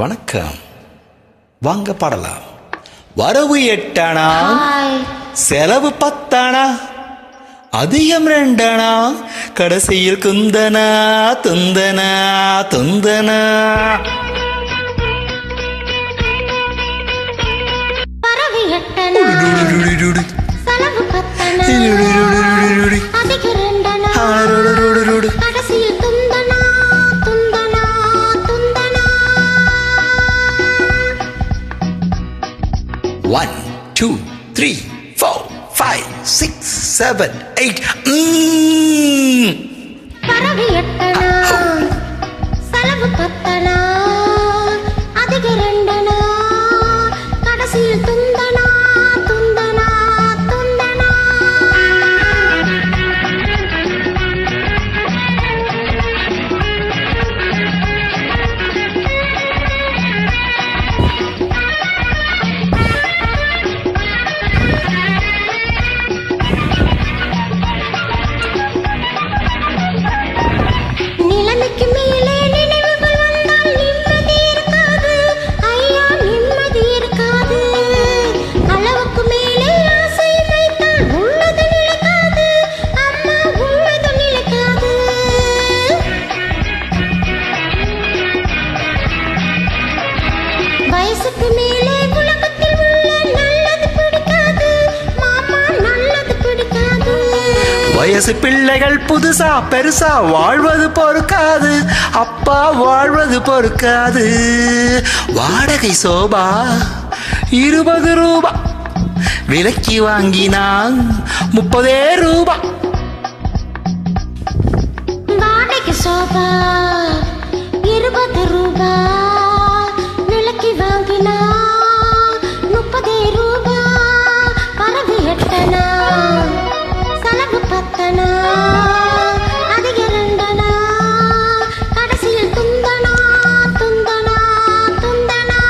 வணக்கம், வாங்க பாடலாம். வரவு 8 அணா, செலவு 10 அணா, அதிகம் 2 அணா, கடைசியில் குந்தனா துந்தனா துந்தனா. வரவு 8 அணா, செலவு 10 அணா, அதிகம் 2 அணா, கடைசியில் துந்தனா துந்தனா துந்தனா. 1 2 3 4 5 6 7 8. வரவு 8 அணா, செலவு 10 அணா, அதிகம் 2 அணா, கடைசியில் துந்தனா துந்தனா துந்தனா. நிலைமைக்கு மேலே நினைவுகள் வந்தால் நிம்மதி இருக்காது, ஐயா நிம்மதி இருக்காது. அளவுக்கு மேலே ஆசை வைத்தால் உள்ளது நிலைக்காது, அம்மா உள்ளது நிலைக்காது. வயசுக்கு மேலே உலகத்தில் உள்ள நல்லது பிடிக்காது, மாமா நல்லது பிடிக்காது. வயசு பிள்ளைகள் புதுசா பெருசா வாழ்வது பொறுக்காது, அப்பா வாழ்வது பொறுக்காது. வாடகை சோபா 20 ரூபா, விலைக்கு வாங்கினான் 30 ரூபா. வாடகை சோபா 20 ரூபா, விலைக்கு வாங்கினா 30 ரூபா. வரவு 8 அணா, செலவு 10 அணா, அதிகம் 2 அணா, கடைசியில் துந்தனா துந்தனா துந்தனா.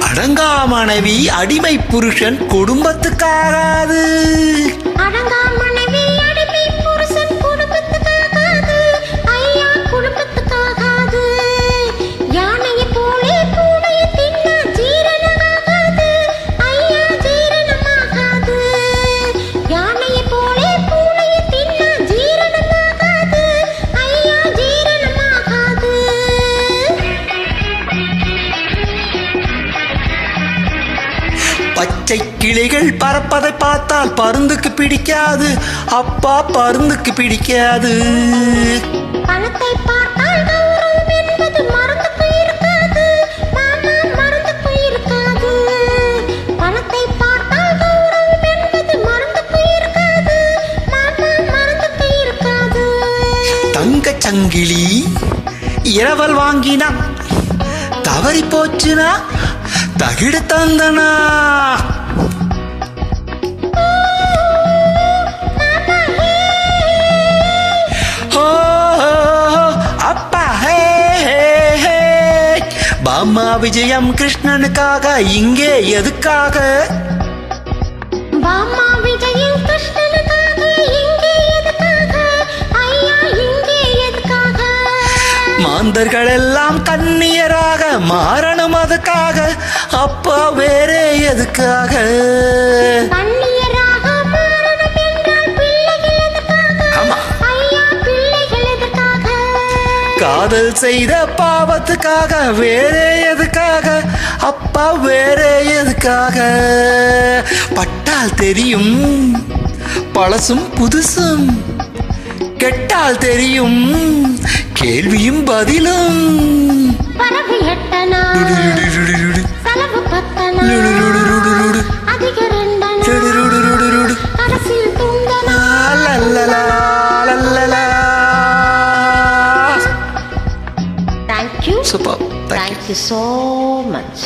அடங்கா மனைவி அடிமை புருஷன் குடும்பத்துக்காகாது. அடங்கா மனைவி அடிமை புருஷன் குடும்பத்துக்காகாது, ஐயா குடும்பத்துக்காகாது. யானையை போலே பூனையை தின்னா ஜீரணமாகாது, ஐயா ஜீரணமாகாது. யானையை போலே பூனையை தின்னா ஜீரணமாகாது, ஐயா ஜீரணமாகாது. பச்சை கிளிகள் பறப்பதை பார்த்தால் பருந்துக்கு பிடிக்காது, அப்பா பருந்துக்கு பிடிக்காது. பணத்தை பார்த்தால் கௌரவம் என்பது மறந்து போயிருக்காது, மாமா மறந்து போயிருக்காது. பணத்தை பார்த்தால் கௌரவம் என்பது மறந்து போயிருக்காது, மாமா மறந்து போயிருக்காது. தங்க சங்கிலி இரவல் வாங்கினா தவறி போச்சுனா தகிடு தந்தனா. ஓ, அப்பா ஹே ஹே ஹே. பாமா விஜயம் கிருஷ்ணனுக்காக இங்கே எதுக்காக? பாமா விஜயம் கிருஷ்ணனுக்காக இங்கே எதுக்காக, ஐயா இங்கே எதுக்காக? மாந்தர்கள் எல்லாம் கண்ணியராக மாறணும் அதுக்காக, அப்பா வேறே எதுக்காக? கண்ணியராக மாறணும் என்றால் பிள்ளைகள் எதுக்காக, ஆமா. ஐயா பிள்ளைகள் எதுக்காக? காதல் செய்த பாவத்துக்காக வேறே எதுக்காக, அப்பா வேறே எதுக்காக? பட்டால் தெரியும் பழசும் புதுசும், கெட்டால் தெரியும் கேள்வியும் பதிலும். வரவு 8 அணா, செலவு 10 அணா, அதிகம் 2 அணா, கடைசியில் துந்தனா. லல்லலா, லல்லலா. Thank you. Super. Thank you. Thank you so much.